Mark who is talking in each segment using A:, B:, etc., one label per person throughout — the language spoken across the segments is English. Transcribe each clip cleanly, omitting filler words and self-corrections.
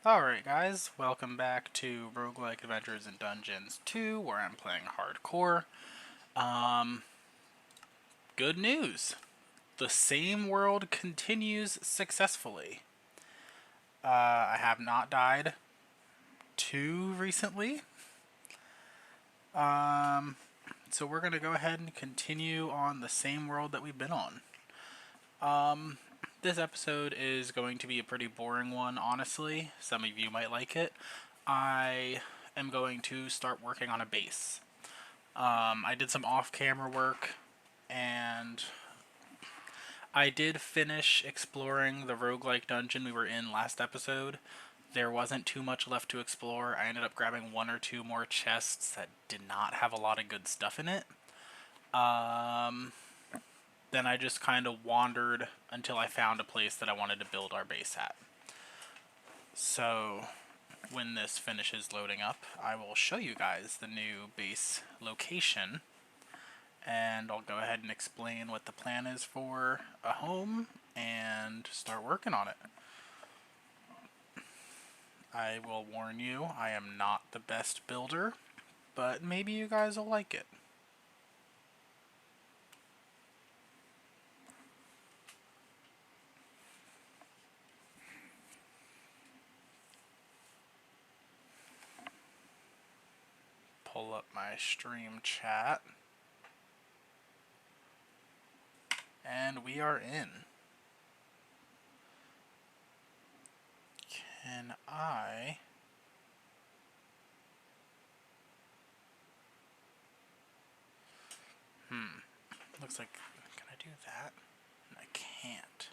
A: Alright guys, welcome back to Roguelike Adventures in Dungeons 2, where I'm playing hardcore. Um, Good news. The same world continues successfully. I have not died too recently. Um, so we're going to go ahead and continue on the same world that we've been on. This episode is going to be a pretty boring one, honestly. Some of you might like it. I am going to start working on a base. I did some off-camera work, and I did finish exploring the roguelike dungeon we were in last episode. There wasn't too much left to explore. I ended up grabbing one or two more chests that did not have a lot of good stuff in it. Then I just kind of wandered until I found a place that I wanted to build our base at. So when this finishes loading up, I will show you guys the new base location, and I'll go ahead and explain what the plan is for a home and start working on it. I will warn you, I am not the best builder, but maybe you guys will like it. Pull up my stream chat. And we are in. Can I... Looks like... Can I do that? I can't.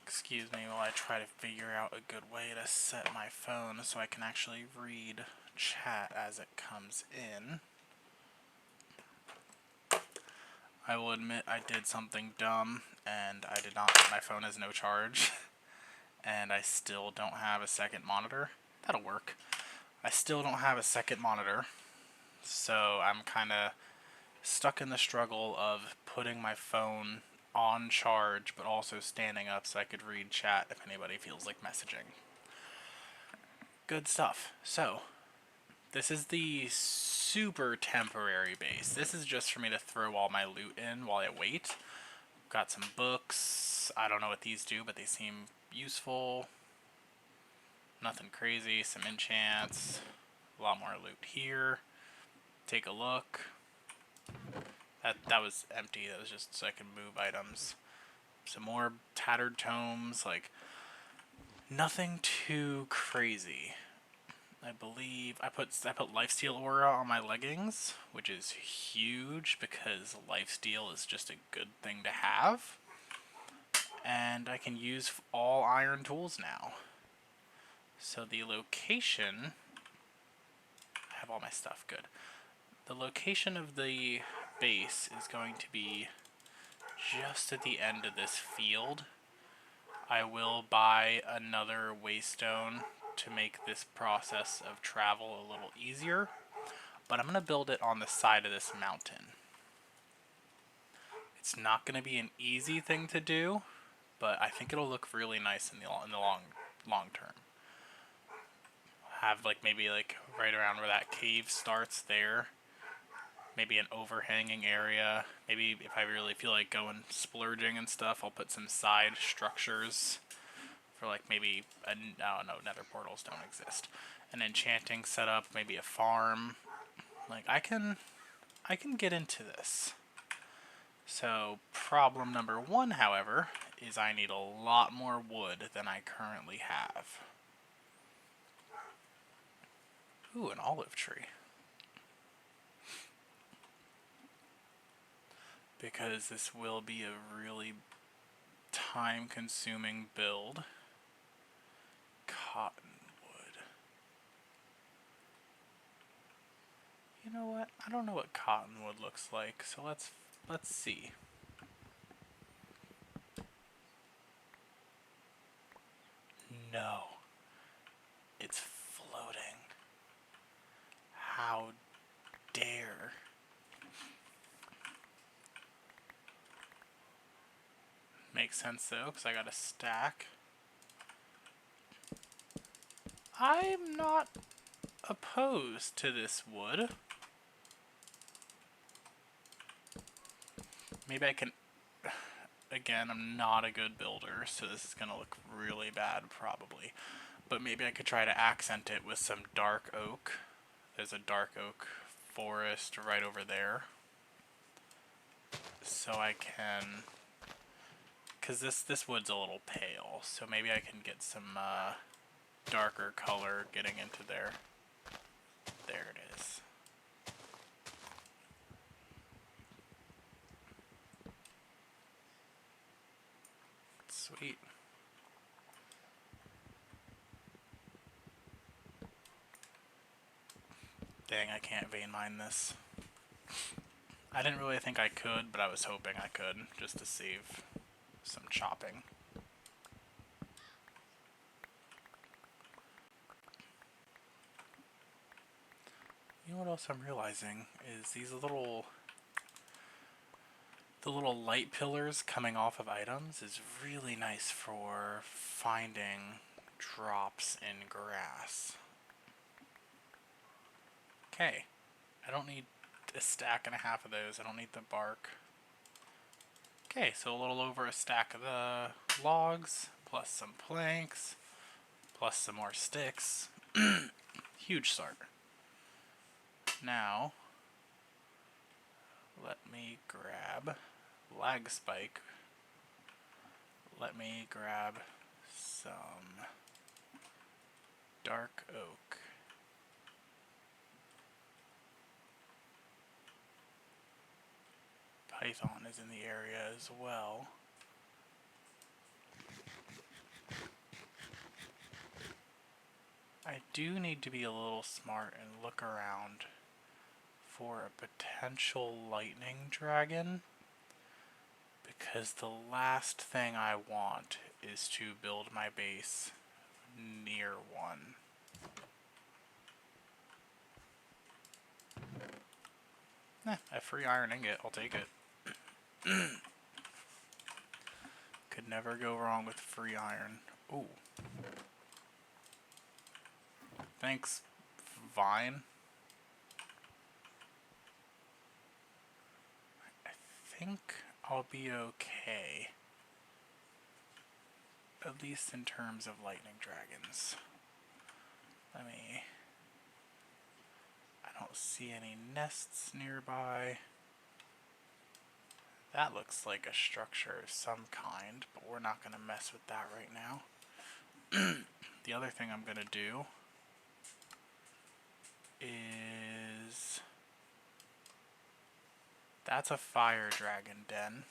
A: Excuse me while I try to figure out a good way to set my phone so I can actually read chat as it comes in. I will admit I did something dumb, and I did not. My phone has no charge, and I still don't have a second monitor. That'll work. I still don't have a second monitor, so I'm kind of stuck in the struggle of putting my phone on charge, but also standing up so I could read chat if anybody feels like messaging. Good stuff. So, this is the super temporary base. This is just for me to throw all my loot in while I wait. Got some books. I don't know what these do, but they seem useful. Nothing crazy. Some enchants. A lot more loot here. Take a look. That was empty. That was just so I could move items. Some more tattered tomes. Like, nothing too crazy. I believe I put lifesteal aura on my leggings, which is huge because lifesteal is just a good thing to have. And I can use all iron tools now. So the location... I have all my stuff, good. The location of the base is going to be just at the end of this field. I will buy another waystone to make this process of travel a little easier, but I'm going to build it on the side of this mountain. It's not going to be an easy thing to do, but I think it'll look really nice in the long term. Have maybe right around where that cave starts there. Maybe an overhanging area. Maybe if I really feel like going splurging and stuff, I'll put some side structures for maybe no, nether portals don't exist. An enchanting setup, maybe a farm. I can get into this. So problem number one, however, is I need a lot more wood than I currently have. Ooh, an olive tree. Because this will be a really time-consuming build. Cottonwood. You know what? I don't know what cottonwood looks like, so let's see. No. It's floating. How dare. Makes sense though, because I got a stack. I'm not opposed to this wood. Maybe I can... Again, I'm not a good builder, so this is going to look really bad probably. But maybe I could try to accent it with some dark oak. There's a dark oak forest right over there. So I can... Because this wood's a little pale, so maybe I can get some darker color getting into there. There it is. Sweet. Dang, I can't vein mine this. I didn't really think I could, but I was hoping I could, just to save some chopping. You know what else I'm realizing is these little... The little light pillars coming off of items is really nice for finding drops in grass. Okay, I don't need a stack and a half of those. I don't need the bark. Okay, so a little over a stack of the logs, plus some planks, plus some more sticks. Huge start. Now, let me grab lag spike. Let me grab some dark oak. Python is in the area as well. I do need to be a little smart and look around for a potential lightning dragon, because the last thing I want is to build my base near one. A free iron ingot, I'll take it. Could never go wrong with free iron. Ooh. Thanks, Vine. I think I'll be okay. At least in terms of lightning dragons. I don't see any nests nearby. That looks like a structure of some kind, but we're not going to mess with that right now. The other thing I'm going to do is... That's a fire dragon den.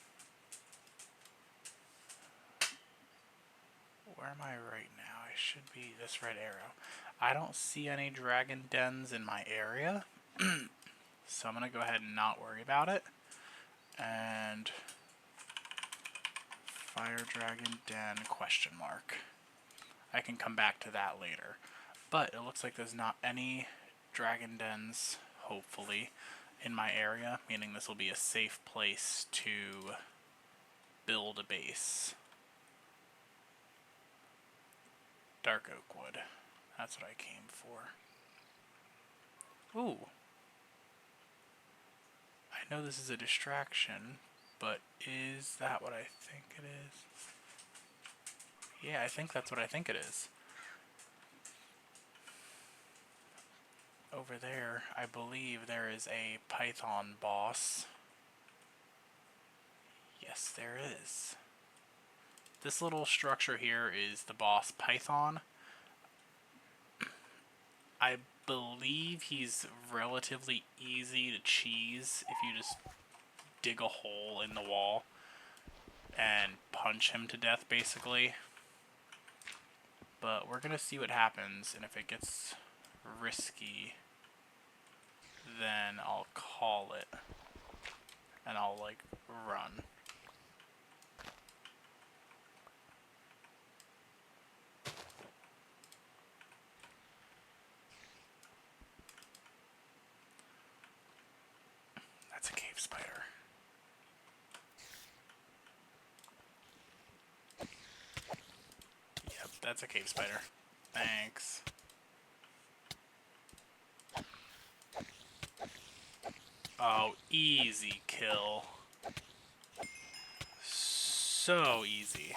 A: Where am I right now? I should be this red arrow. I don't see any dragon dens in my area, so I'm going to go ahead and not worry about it. And fire dragon den question mark. I can come back to that later. But it looks like there's not any dragon dens, hopefully, in my area, meaning this will be a safe place to build a base. Dark oak wood. That's what I came for. Ooh. I know this is a distraction, but is that what I think it is? Yeah, I think that's what I think it is. Over there, I believe there is a Python boss. Yes, there is. This little structure here is the boss Python. I believe he's relatively easy to cheese if you just dig a hole in the wall and punch him to death, basically. But we're gonna see what happens, and if it gets risky, then I'll call it, and I'll, like, run. That's a cave spider. Yep, that's a cave spider. Thanks. Oh, easy kill. So easy.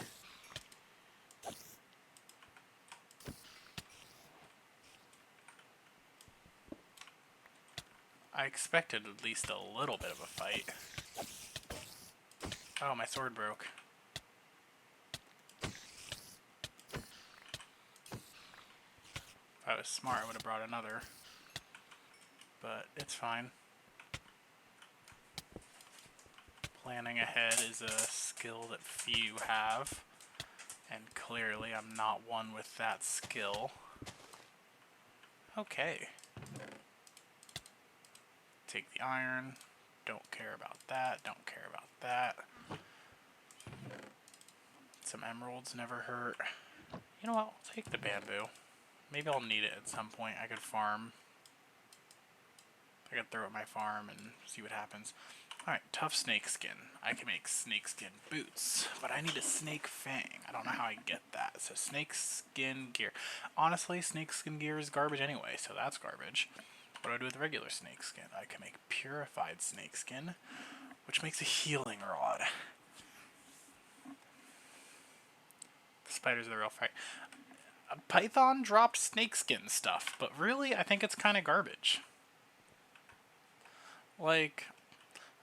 A: I expected at least a little bit of a fight. Oh, my sword broke. If I was smart, I would have brought another. But it's fine. Planning ahead is a skill that few have. And clearly I'm not one with that skill. Okay. Take the iron. Don't care about that. Don't care about that. Some emeralds never hurt. You know what? I'll take the bamboo. Maybe I'll need it at some point. I could farm. I could throw at my farm and see what happens. Alright, tough snake skin. I can make snake skin boots, but I need a snake fang. I don't know how I get that. So snake skin gear. Honestly, snake skin gear is garbage anyway, so that's garbage. What do I do with regular snake skin? I can make purified snake skin, which makes a healing rod. The spiders are the real fight. Python dropped snakeskin stuff, but really, I think it's kind of garbage. Like,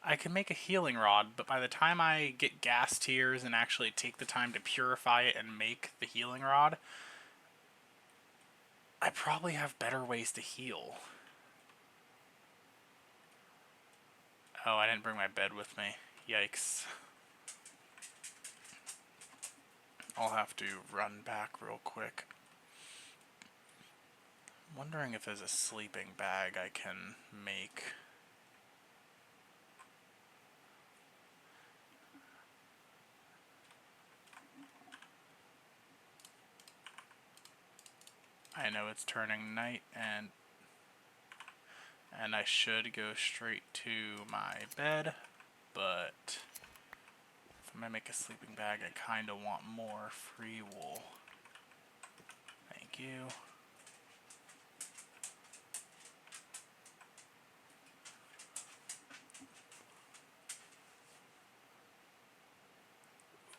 A: I can make a healing rod, but by the time I get gas tears and actually take the time to purify it and make the healing rod, I probably have better ways to heal. Oh, I didn't bring my bed with me. Yikes. I'll have to run back real quick. I'm wondering if there's a sleeping bag I can make. I know it's turning night and I should go straight to my bed, but if I'm gonna make a sleeping bag, I kinda want more free wool. Thank you.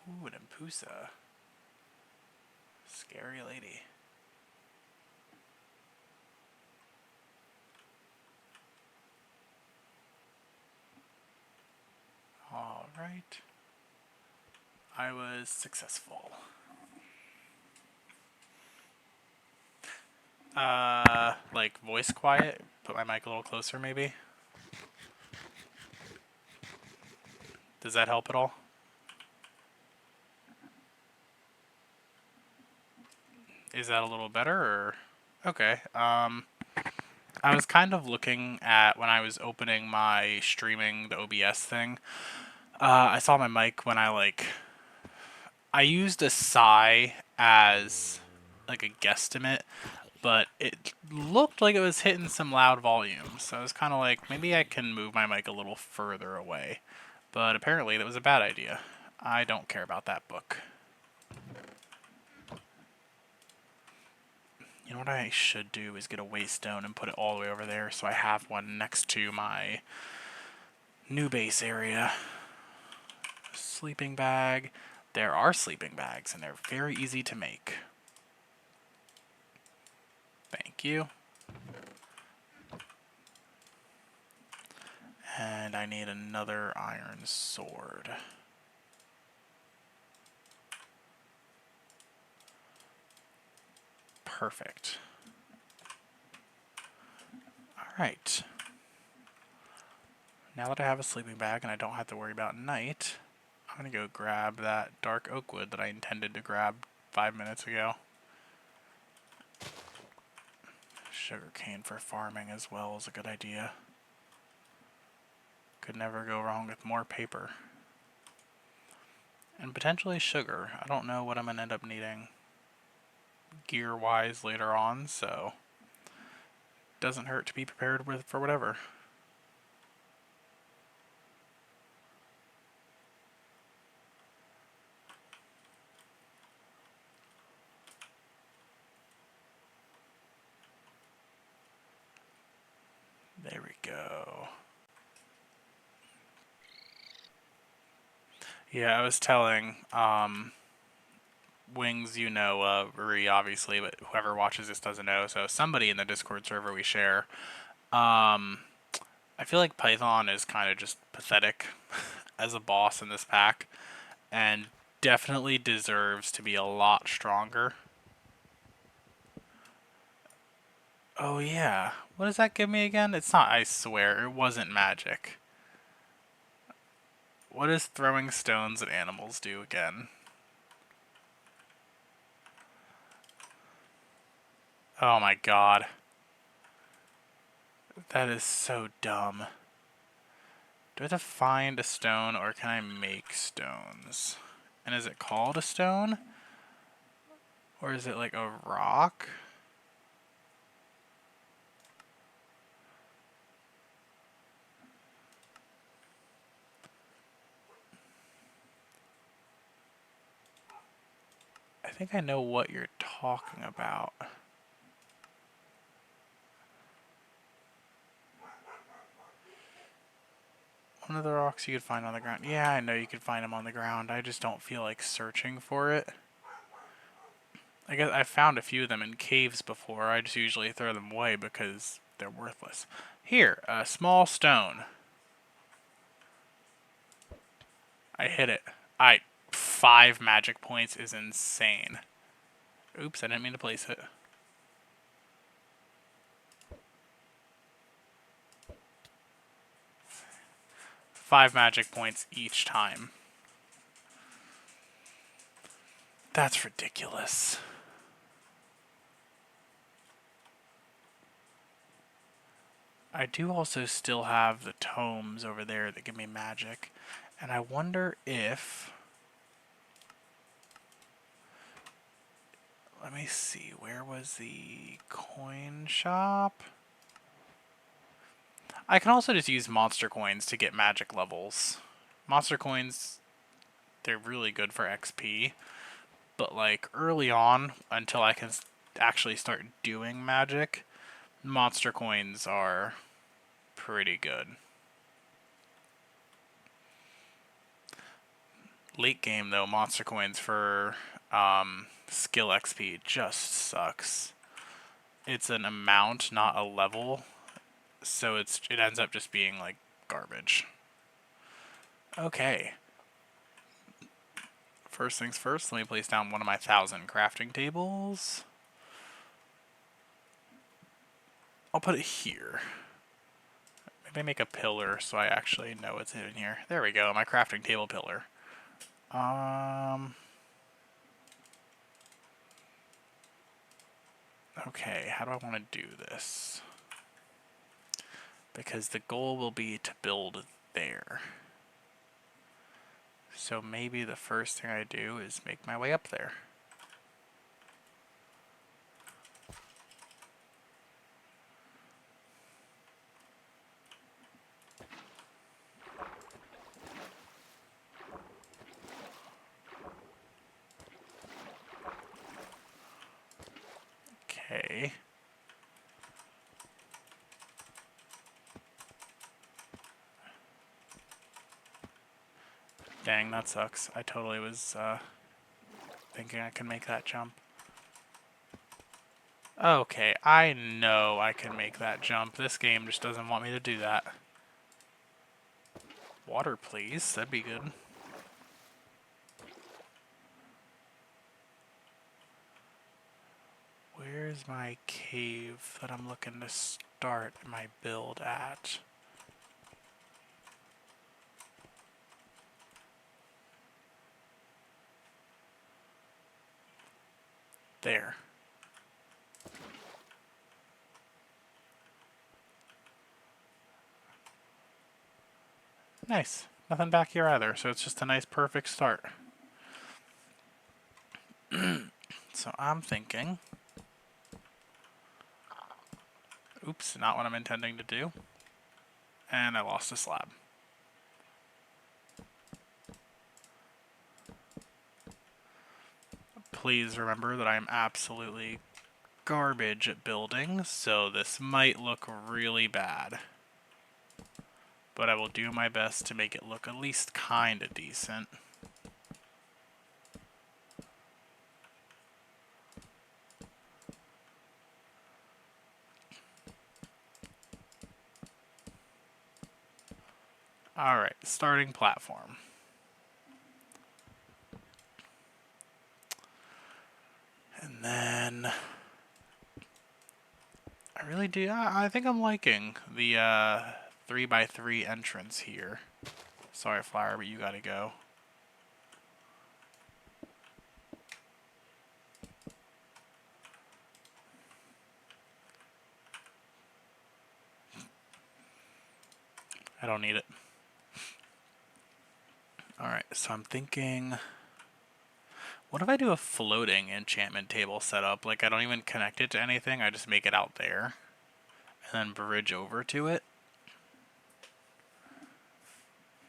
A: Ooh, an Impusa. Scary lady. Alright. I was successful. Like voice quiet? Put my mic a little closer maybe? Does that help at all? Is that a little better or? Okay. I was kind of looking at when I was opening my streaming, the OBS thing. I saw my mic when I used a sigh as like a guesstimate, but it looked like it was hitting some loud volumes. So I was kind of like, maybe I can move my mic a little further away. But apparently that was a bad idea. I don't care about that book. You know what I should do is get a waystone and put it all the way over there so I have one next to my new base area. Sleeping bag. There are sleeping bags and they're very easy to make. Thank you. And I need another iron sword. Perfect. Alright. Now that I have a sleeping bag and I don't have to worry about night, I'm going to go grab that dark oak wood that I intended to grab 5 minutes ago. Sugarcane for farming as well is a good idea. Could never go wrong with more paper. And potentially sugar. I don't know what I'm going to end up needing gear-wise later on, so it doesn't hurt to be prepared for whatever. There we go. Yeah, I was telling Wings, Rui obviously, but whoever watches this doesn't know. So somebody in the Discord server we share. Um, I feel like Python is kind of just pathetic as a boss in this pack, and definitely deserves to be a lot stronger. Oh yeah, what does that give me again? It's not. I swear, it wasn't magic. What does throwing stones at animals do again? Oh my god. That is so dumb. Do I have to find a stone or can I make stones? And is it called a stone? Or is it like a rock? I think I know what you're talking about. One of the rocks you could find on the ground. Yeah, I know you could find them on the ground. I just don't feel like searching for it. I guess I found a few of them in caves before. I just usually throw them away because they're worthless. Here, a small stone. I hit it. 5 magic points is insane. Oops, I didn't mean to place it. 5 magic points each time. That's ridiculous. I do also still have the tomes over there that give me magic. And I wonder if... Let me see, where was the coin shop? I can also just use monster coins to get magic levels. Monster coins, they're really good for XP. But like early on, until I can actually start doing magic, monster coins are pretty good. Late game though, monster coins for skill XP just sucks. It's an amount, not a level, so it ends up just being like garbage. Okay. First things first, let me place down one of my 1,000 crafting tables. I'll put it here. Maybe make a pillar so I actually know what's in here. There we go, my crafting table pillar. Okay, how do I want to do this? Because the goal will be to build there. So maybe the first thing I do is make my way up there. Okay. Dang, that sucks. I totally was thinking I could make that jump. Okay, I know I can make that jump. This game just doesn't want me to do that. Water, please. That'd be good. Where's my cave that I'm looking to start my build at? There. Nice. Nothing back here either, so it's just a nice perfect start. So I'm thinking... Oops, not what I'm intending to do. And I lost a slab. Please remember that I am absolutely garbage at building, so this might look really bad. But I will do my best to make it look at least kinda decent. Alright, starting platform. And then I really do. I think I'm liking the 3x3 entrance here. Sorry, Flower, but you gotta go. I don't need it. Alright, so I'm thinking, what if I do a floating enchantment table setup? Like, I don't even connect it to anything, I just make it out there. And then bridge over to it.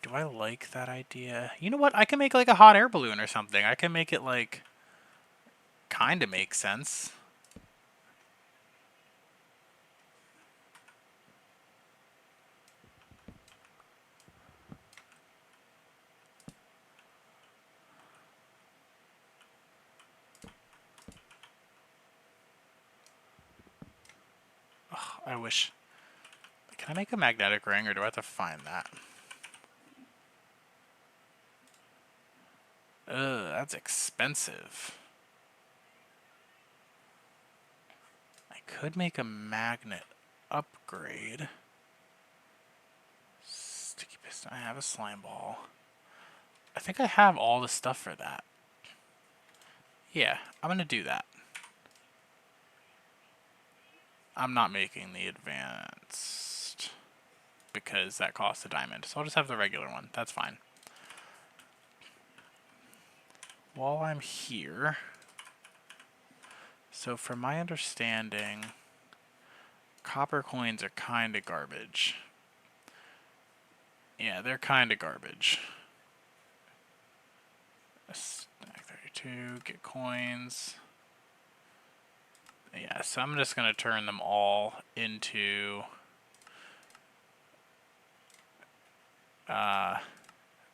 A: Do I like that idea? You know what? I can make like a hot air balloon or something. I can make it like kind of make sense. Ugh, I wish. Can I make a magnetic ring or do I have to find that? Ugh, that's expensive. I could make a magnet upgrade. Sticky piston. I have a slime ball. I think I have all the stuff for that. Yeah, I'm gonna do that. I'm not making the advanced because that costs a diamond. So I'll just have the regular one. That's fine. While I'm here, so from my understanding, copper coins are kind of garbage. Yeah, they're kind of garbage. Stack 32, get coins. Yeah, so I'm just going to turn them all into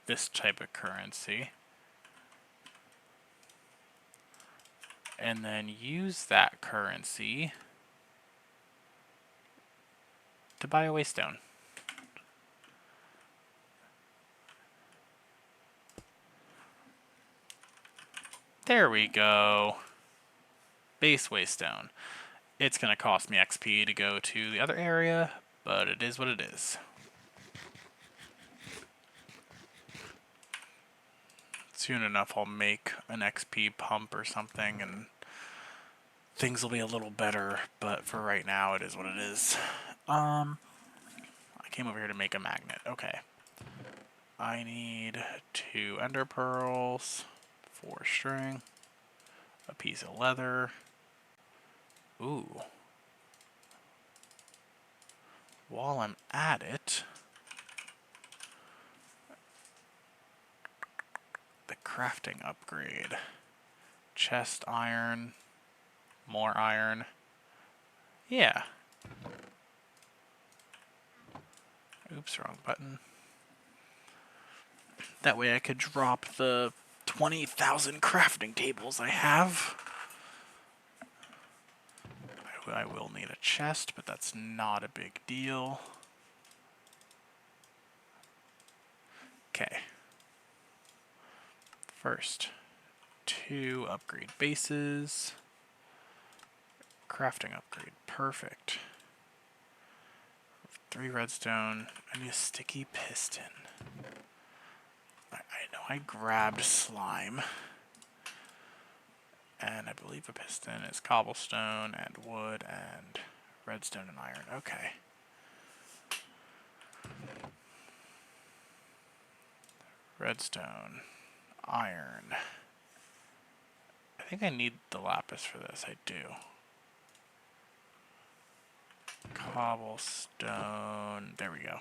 A: this type of currency. And then use that currency to buy a waystone. There we go. Base waystone. It's going to cost me XP to go to the other area, but it is what it is. Soon enough I'll make an XP pump or something and things will be a little better, but for right now it is what it is. I came over here to make a magnet. Okay. I need 2 ender pearls, 4 string, a piece of leather. Ooh. While I'm at it, the crafting upgrade. Chest iron, more iron. Yeah. Oops, wrong button. That way I could drop the 20,000 crafting tables I have. I will need a chest, but that's not a big deal. Okay. First, 2 upgrade bases. Crafting upgrade, perfect. 3 redstone. I need a sticky piston. I know I grabbed slime. And I believe a piston is cobblestone and wood and redstone and iron. Okay. Redstone, iron. I think I need the lapis for this. I do. Cobblestone. There we go.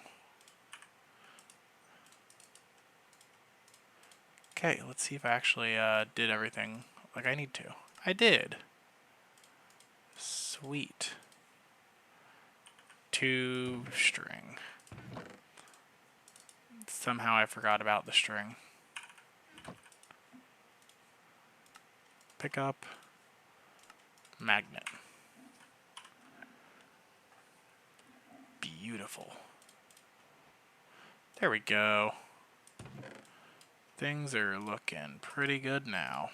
A: Okay, let's see if I actually did everything like I need to. I did. Sweet. 2 string. Somehow I forgot about the string. Pick up. Magnet. Beautiful. There we go. Things are looking pretty good now.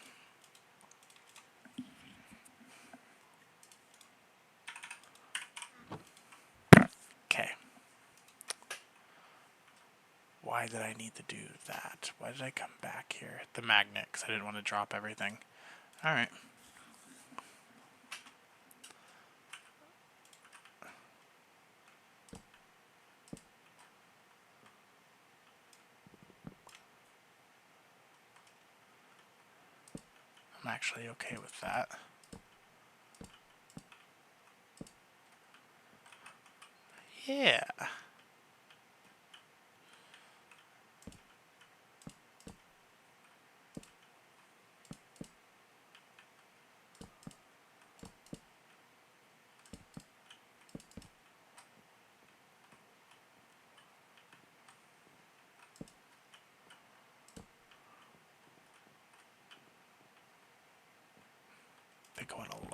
A: Okay. Why did I need to do that? Why did I come back here? The magnet, because I didn't want to drop everything. Alright. I'm actually okay with that. Yeah.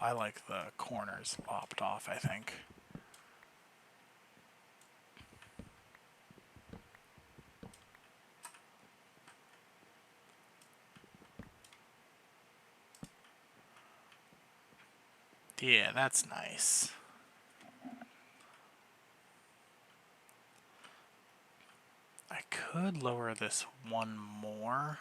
A: I like the corners lopped off, I think. Yeah, that's nice. I could lower this one more.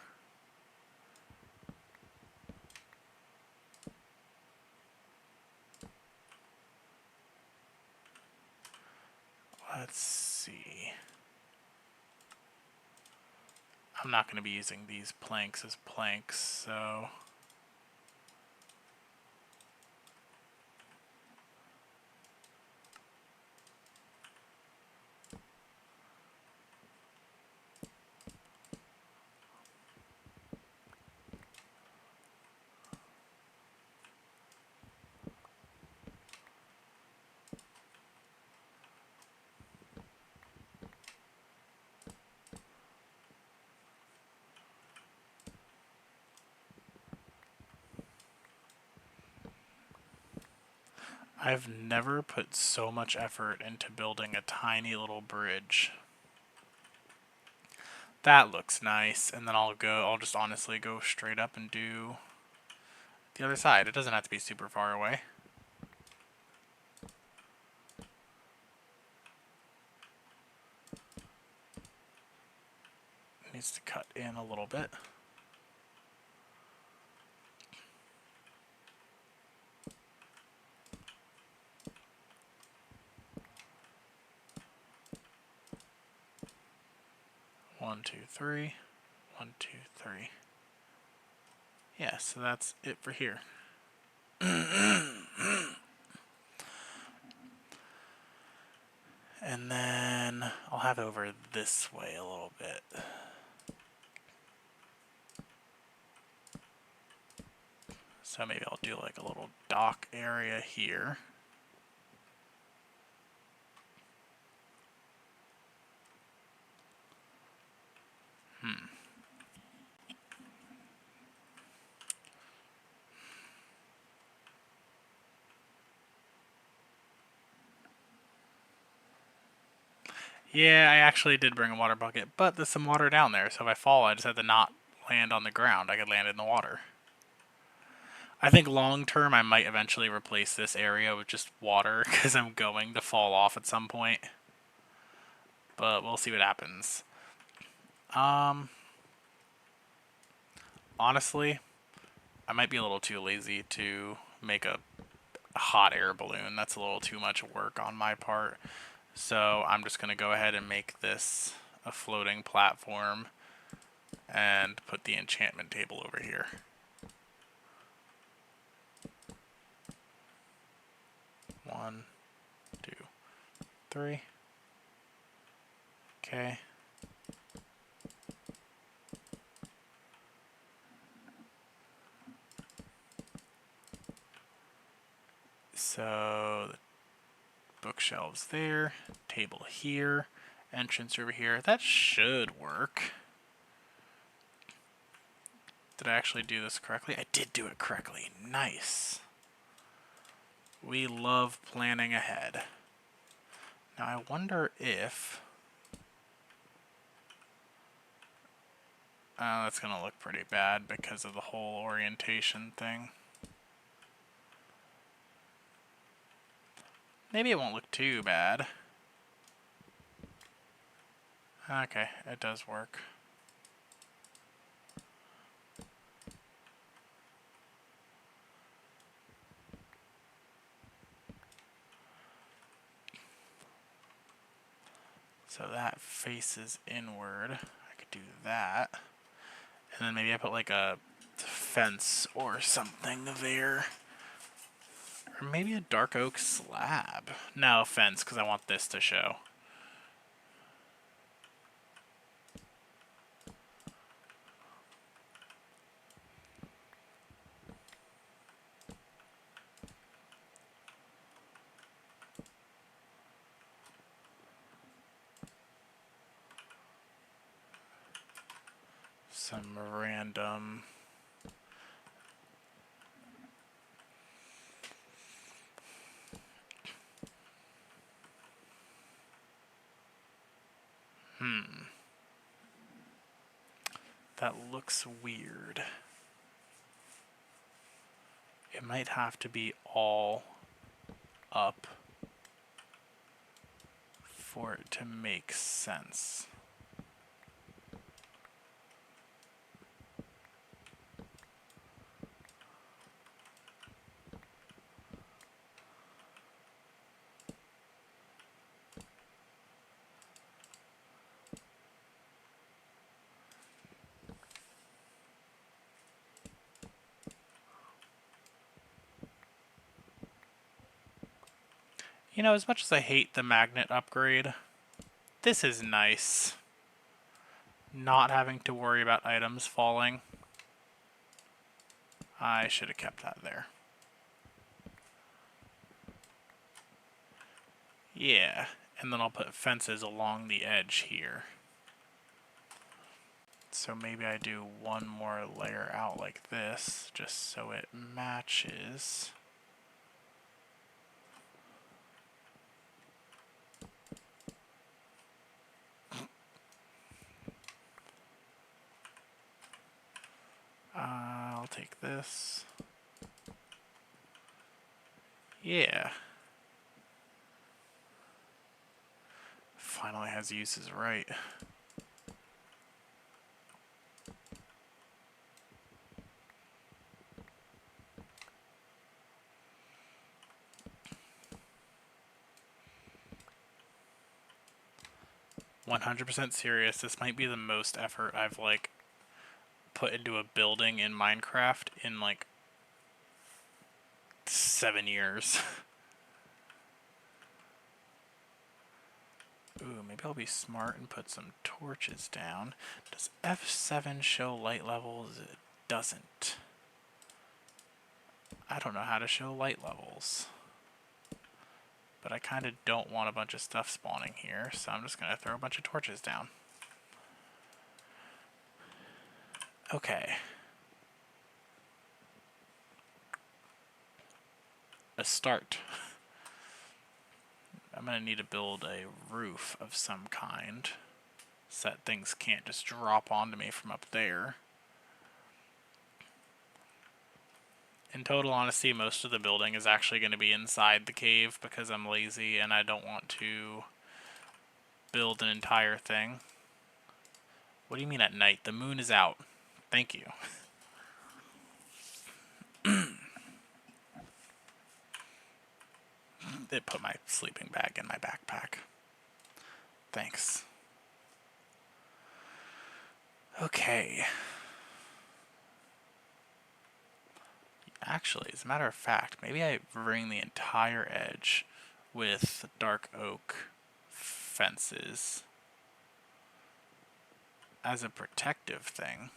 A: Let's see. I'm not going to be using these planks as planks, so... I've never put so much effort into building a tiny little bridge. That looks nice, and then I'll just honestly go straight up and do the other side. It doesn't have to be super far away. It needs to cut in a little bit. One, two, three. 1, 2, 3. Yeah, so that's it for here. And then I'll have it over this way a little bit. So maybe I'll do like a little dock area here. Yeah, I actually did bring a water bucket, but there's some water down there, so if I fall, I just have to not land on the ground. I could land in the water. I think long term, I might eventually replace this area with just water, because I'm going to fall off at some point. But we'll see what happens. Honestly, I might be a little too lazy to make a hot air balloon. That's a little too much work on my part. So I'm just going to go ahead and make this a floating platform and put the enchantment table over here. One, two, three. Okay. So the bookshelves there, table here, entrance over here. That should work. Did I actually do this correctly? I did do it correctly. Nice. We love planning ahead. Now I wonder if That's gonna look pretty bad because of the whole orientation thing. Maybe it won't look too bad. Okay, it does work. So that faces inward. I could do that. And then maybe I put like a fence or something there. Or maybe a dark oak slab. No, fence, because I want this to show. Some random... That looks weird. It might have to be all up for it to make sense. You know, as much as I hate the magnet upgrade, this is nice. Not having to worry about items falling. I should have kept that there. Yeah, and then I'll put fences along the edge here. So maybe I do one more layer out like this, just so it matches. I'll take this. Yeah. Finally has uses right. "100% serious, this might be the most effort I've like put into a building in Minecraft in like 7 years. Ooh, maybe I'll be smart and put some torches down. Does F7 show light levels? It doesn't. I don't know how to show light levels. But I kind of don't want a bunch of stuff spawning here, so I'm just going to throw a bunch of torches down. Okay. A start. I'm going to need to build a roof of some kind, so that things can't just drop onto me from up there. In total honesty, most of the building is actually going to be inside the cave because I'm lazy and I don't want to build an entire thing. What do you mean at night? The moon is out. Thank you. It put my sleeping bag in my backpack. Thanks. Okay. Actually, as a matter of fact, maybe I ring the entire edge with dark oak fences as a protective thing.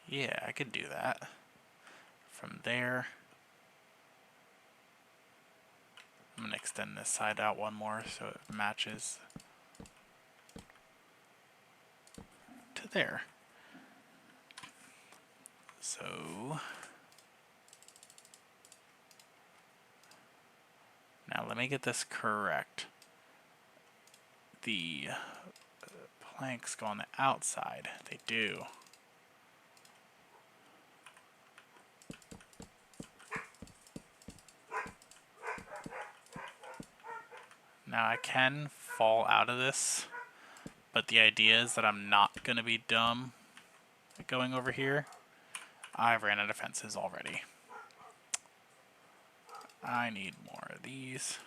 A: Yeah, I could do that. From there, I'm going to extend this side out one more so it matches to there. So Now let me get this correct. The planks go on the outside. They do. Now I can fall out of this, but the idea is that I'm not going to be dumb going over here. I've ran out of fences already. I need more of these.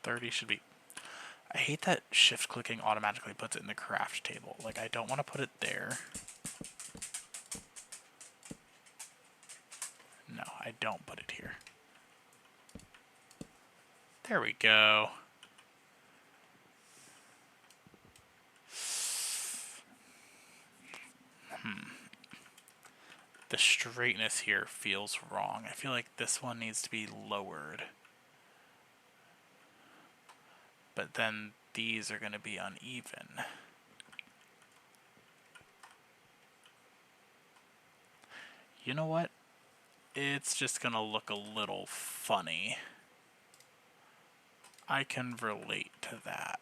A: $30 should be... I hate that shift clicking automatically puts it in the craft table. Like, I don't want to put it there. No, I don't put it here. There we go. The straightness here feels wrong. I feel like this one needs to be lowered. But then these are going to be uneven. You know what? It's just going to look a little funny. I can relate to that.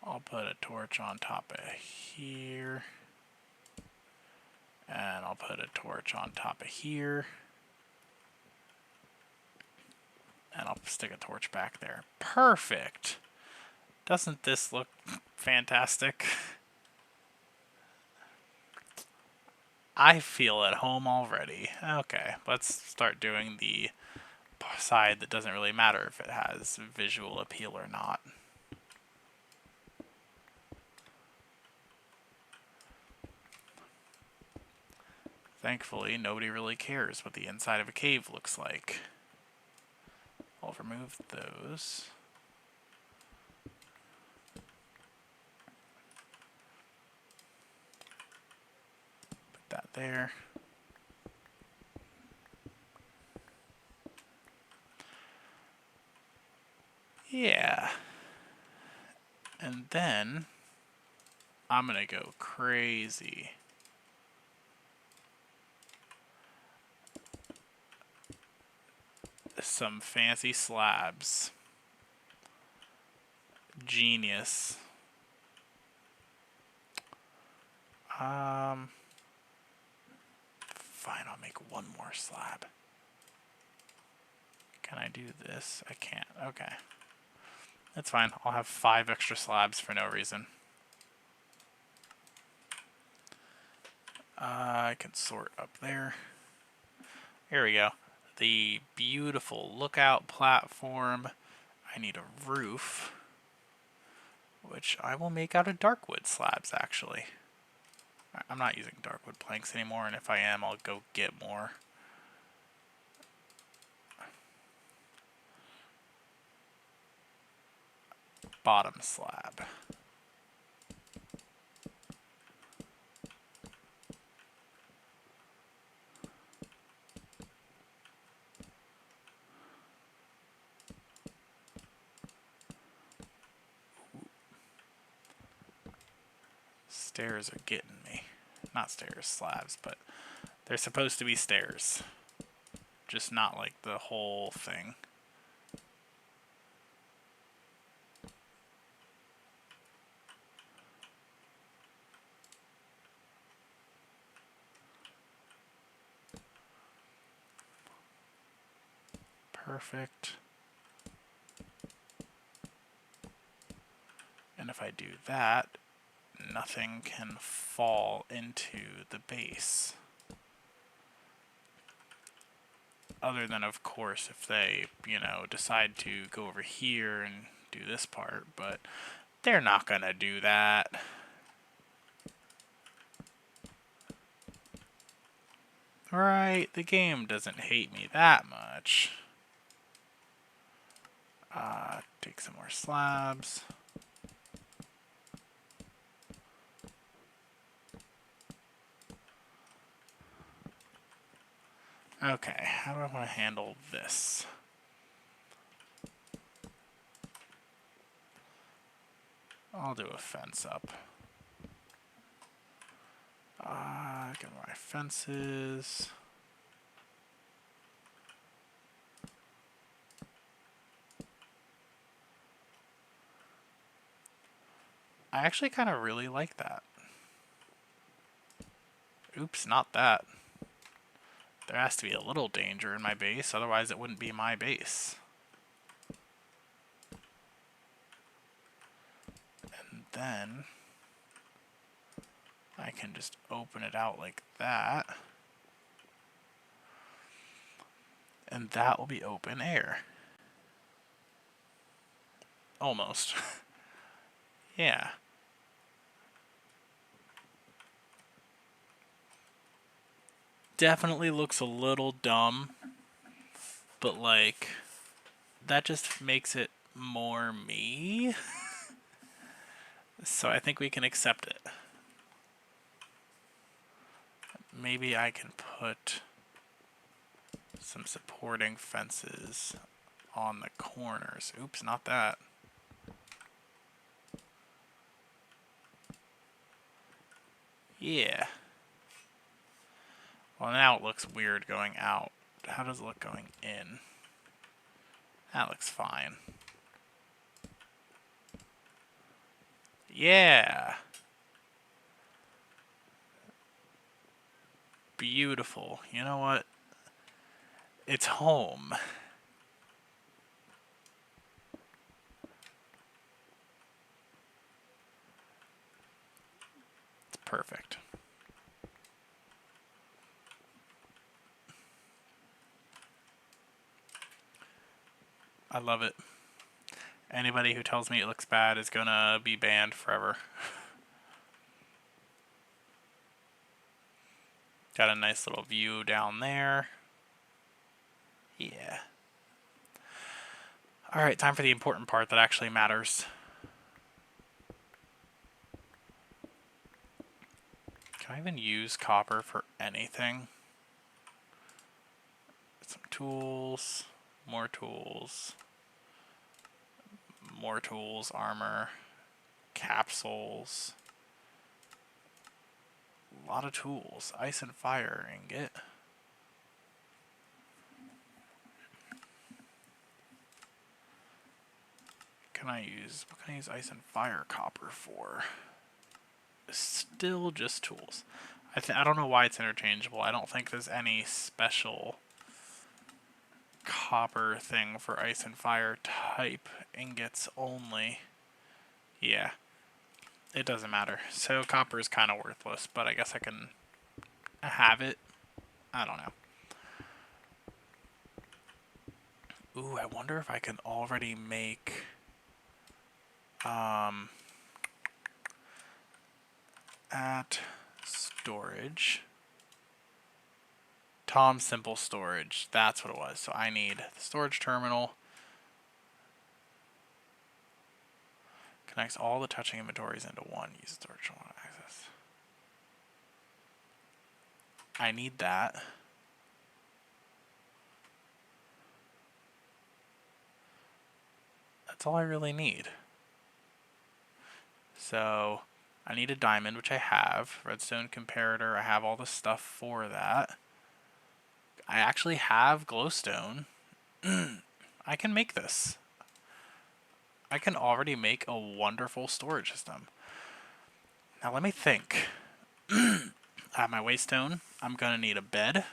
A: I'll put a torch on top of here. And I'll put a torch on top of here. And I'll stick a torch back there. Perfect! Doesn't this look fantastic? I feel at home already. Okay, let's start doing the side that doesn't really matter if it has visual appeal or not. Thankfully, nobody really cares what the inside of a cave looks like. I'll remove those. Put that there. Yeah. And then I'm gonna go crazy. Some fancy slabs. Genius. Fine, I'll make one more slab. Can I do this? I can't. Okay. That's fine. I'll have 5 extra slabs for no reason. I can sort up there. Here we go. The beautiful lookout platform. I need a roof, which I will make out of darkwood slabs, actually. I'm not using darkwood planks anymore, and if I am, I'll go get more. Bottom slab. Stairs are getting me. Not stairs, slabs, but they're supposed to be stairs. Just not like the whole thing. Perfect. And if I do that, nothing can fall into the base. Other than, of course, if they, decide to go over here and do this part, but they're not gonna do that. Right, the game doesn't hate me that much. Take some more slabs. Okay, how do I want to handle this? I'll do a fence up. Get my fences. I actually kind of really like that. Oops, not that. There has to be a little danger in my base, otherwise it wouldn't be my base. And then I can just open it out like that. And that will be open air. Almost. Yeah. Definitely looks a little dumb, but like, that just makes it more me. So I think we can accept it. Maybe I can put some supporting fences on the corners. Oops, not that. Yeah. Well, now it looks weird going out. How does it look going in? That looks fine. Yeah. Beautiful. You know what? It's home. It's perfect. I love it. Anybody who tells me it looks bad is gonna be banned forever. Got a nice little view down there. Yeah. Alright, time for the important part that actually matters. Can I even use copper for anything? Some tools, more tools, more tools, armor, capsules. A lot of tools. Ice and fire ingot. What can I use ice and fire copper for? Still just tools. I don't know why it's interchangeable. I don't think there's any special copper thing for ice and fire type ingots only. Yeah. It doesn't matter. So copper is kind of worthless, but I guess I can have it. I don't know. Ooh, I wonder if I can already make at storage. Tom Simple Storage. That's what it was. So I need the storage terminal. Connects all the touching inventories into one. Use storage terminal access. I need that. That's all I really need. So I need a diamond, which I have. Redstone comparator. I have all the stuff for that. I actually have glowstone. I can make this. I can already make a wonderful storage system. Now let me think. I have my waystone. I'm going to need a bed.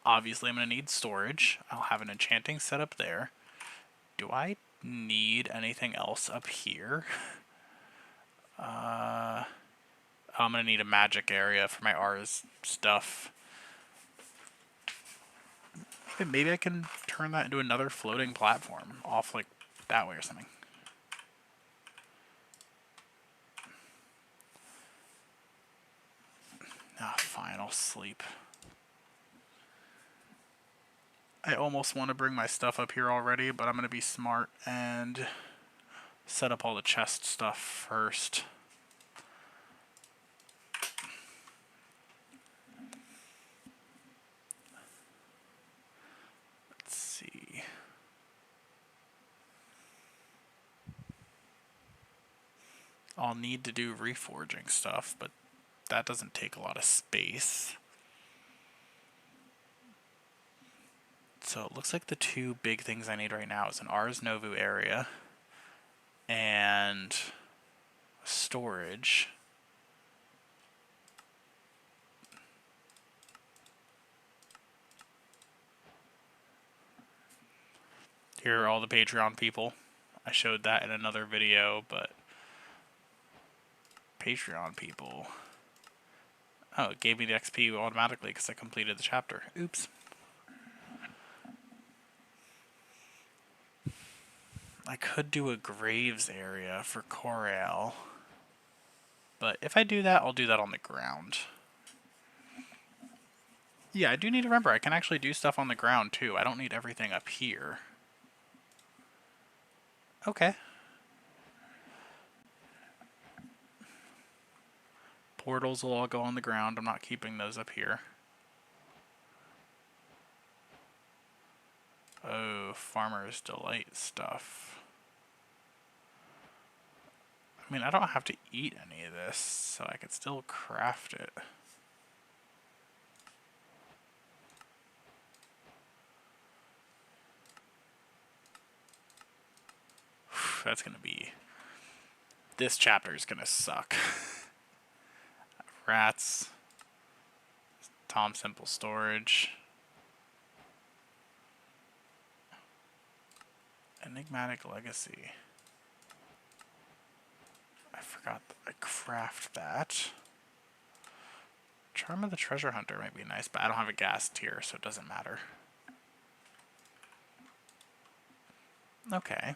A: Obviously, I'm going to need storage. I'll have an enchanting setup there. Do I need anything else up here? I'm going to need a magic area for my R's stuff. Maybe I can turn that into another floating platform off like that way or something. Ah, fine, I'll sleep. I almost want to bring my stuff up here already, but I'm going to be smart and set up all the chest stuff first. Let's see. I'll need to do reforging stuff, but that doesn't take a lot of space. So it looks like the two big things I need right now is an Ars Novu area and storage. Here are all the Patreon people. I showed that in another video, but Patreon people. Oh, it gave me the XP automatically because I completed the chapter. Oops. I could do a graves area for Corail, but if I do that, I'll do that on the ground. Yeah, I do need to remember, I can actually do stuff on the ground too. I don't need everything up here. Okay. Portals will all go on the ground. I'm not keeping those up here. Oh, Farmer's Delight stuff. I mean, I don't have to eat any of this, so I could still craft it. That's gonna be... This chapter is gonna suck. Rats. Tom Simple Storage. Enigmatic Legacy. I forgot I craft that. Charm of the Treasure Hunter might be nice, but I don't have a gas tier, so it doesn't matter. Okay.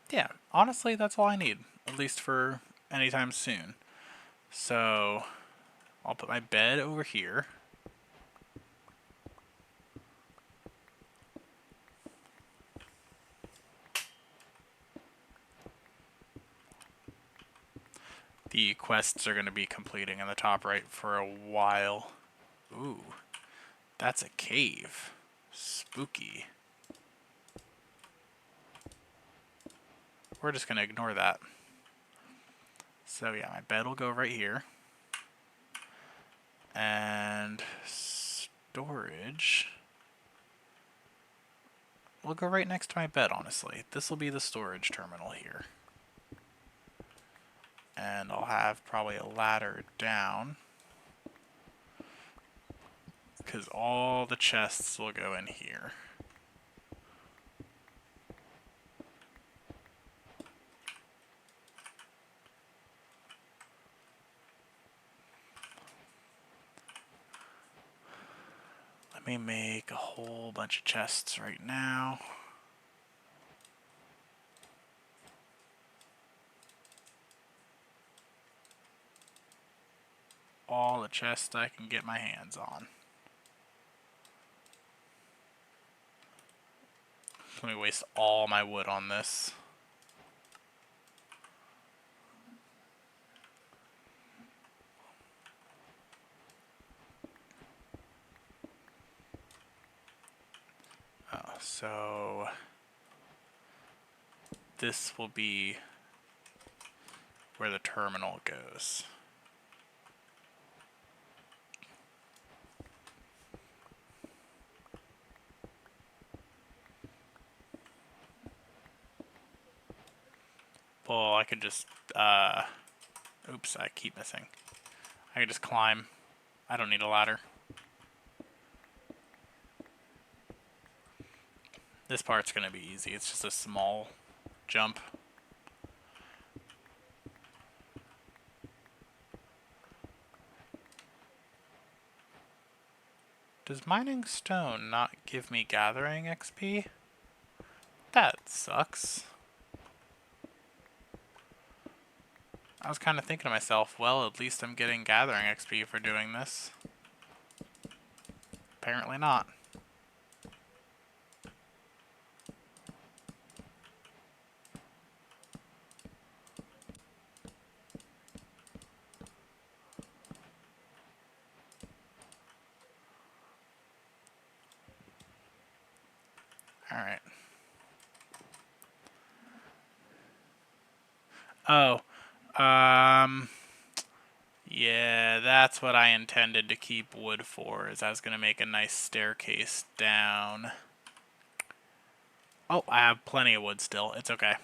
A: Yeah, honestly, that's all I need, at least for anytime soon. So, I'll put my bed over here. The quests are going to be completing in the top right for a while. Ooh, that's a cave. Spooky. We're just going to ignore that. So yeah, my bed will go right here. And storage will go right next to my bed, honestly. This will be the storage terminal here. And I'll have probably a ladder down, because all the chests will go in here. Let me make a whole bunch of chests right now. All the chests I can get my hands on. Let me waste all my wood on this. So this will be where the terminal goes. Well, I could just, oops, I keep missing. I could just climb. I don't need a ladder. This part's gonna be easy. It's just a small jump. Does mining stone not give me gathering XP? That sucks. I was kind of thinking to myself, well, at least I'm getting gathering XP for doing this. Apparently not. Alright. Oh, um, yeah, that's what I intended to keep wood for, is I was going to make a nice staircase down. Oh, I have plenty of wood still. It's okay.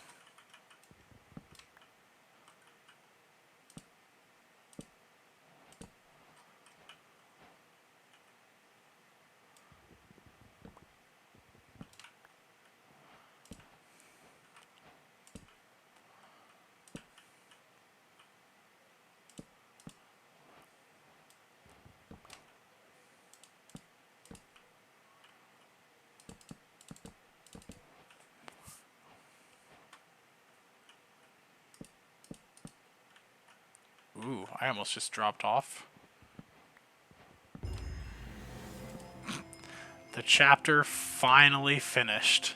A: Ooh, I almost just dropped off. The chapter finally finished.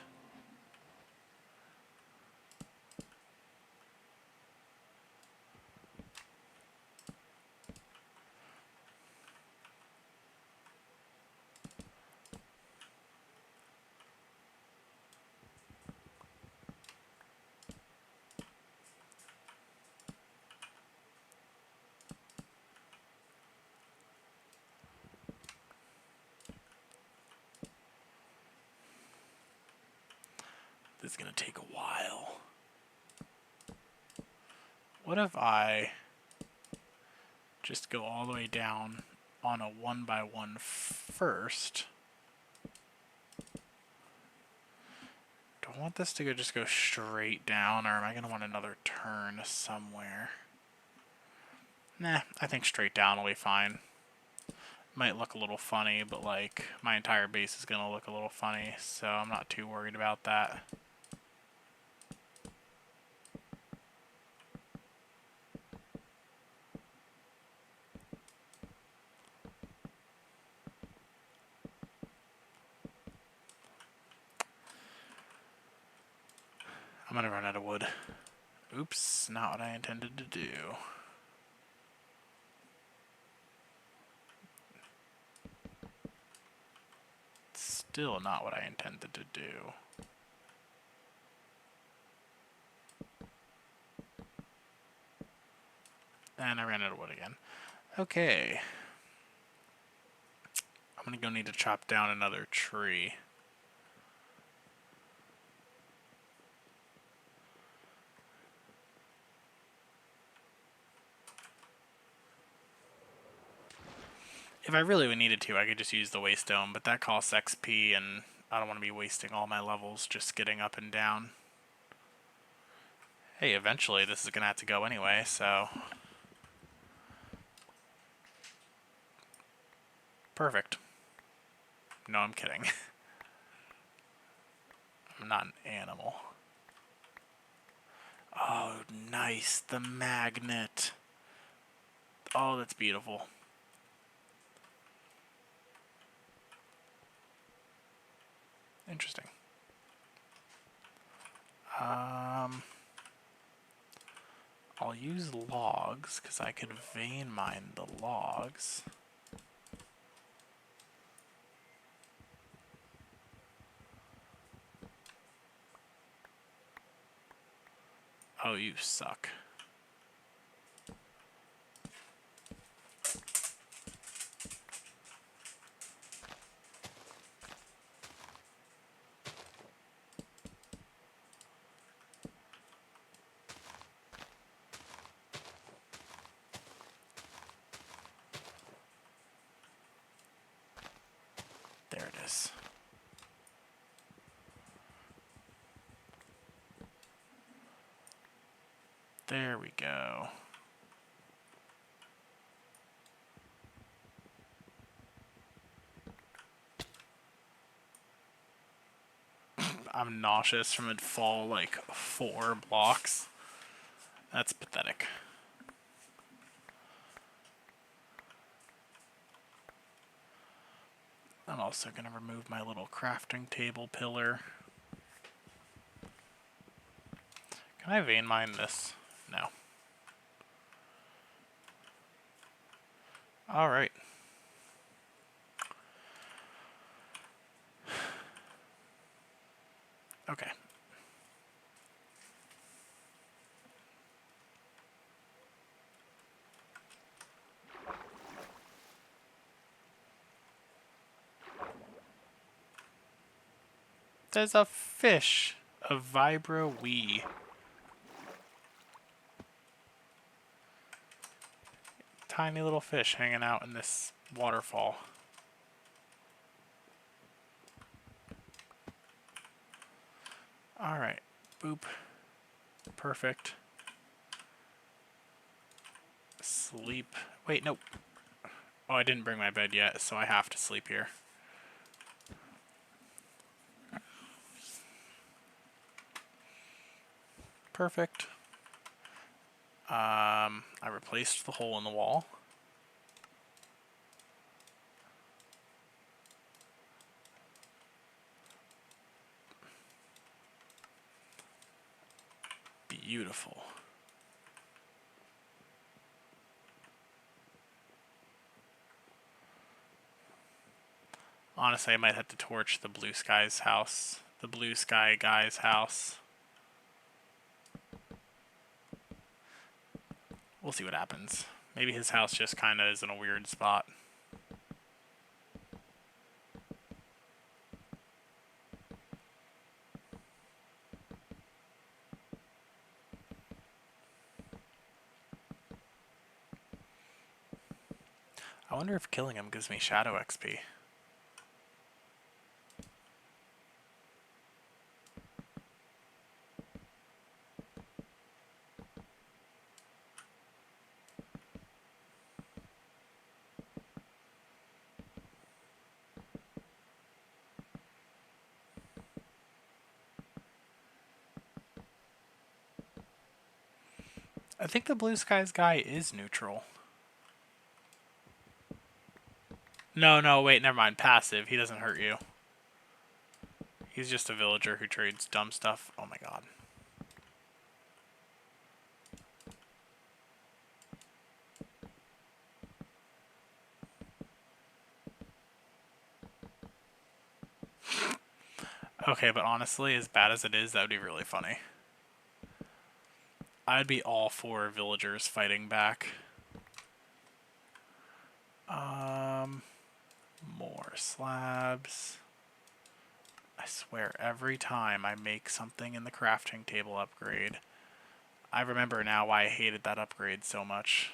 A: This is going to take a while. What if I just go all the way down on a 1x1 first? Do I want this to just go straight down, or am I going to want another turn somewhere? Nah, I think straight down will be fine. Might look a little funny, but like my entire base is going to look a little funny, so I'm not too worried about that. I'm going to run out of wood. Oops, not what I intended to do. Still not what I intended to do. And I ran out of wood again. Okay. I'm going to go need to chop down another tree. If I really needed to, I could just use the waste dome, but that costs XP, and I don't want to be wasting all my levels just getting up and down. Hey, eventually this is going to have to go anyway, so... Perfect. No, I'm kidding. I'm not an animal. Oh, nice. The magnet. Oh, that's beautiful. Interesting. I'll use logs, because I could vein mine the logs. Oh, you suck. There it is. There we go. I'm nauseous from it fall like 4 blocks. That's pathetic. I'm also going to remove my little crafting table pillar. Can I vein mine this? No. Alright. Okay. There's a fish. A vibro wee. Tiny little fish hanging out in this waterfall. Alright. Boop. Perfect. Sleep. Wait, nope. Oh, I didn't bring my bed yet, so I have to sleep here. Perfect. I replaced the hole in the wall. Beautiful. Honestly, I might have to torch the blue sky's house. The blue sky guy's house. We'll see what happens. Maybe his house just kind of is in a weird spot. I wonder if killing him gives me shadow XP. I think the blue skies guy is neutral. No, wait, never mind. Passive. He doesn't hurt you. He's just a villager who trades dumb stuff. Oh my god. Okay, but honestly, as bad as it is, that would be really funny. I'd be all for villagers fighting back. More slabs. I swear, every time I make something in the crafting table upgrade, I remember now why I hated that upgrade so much.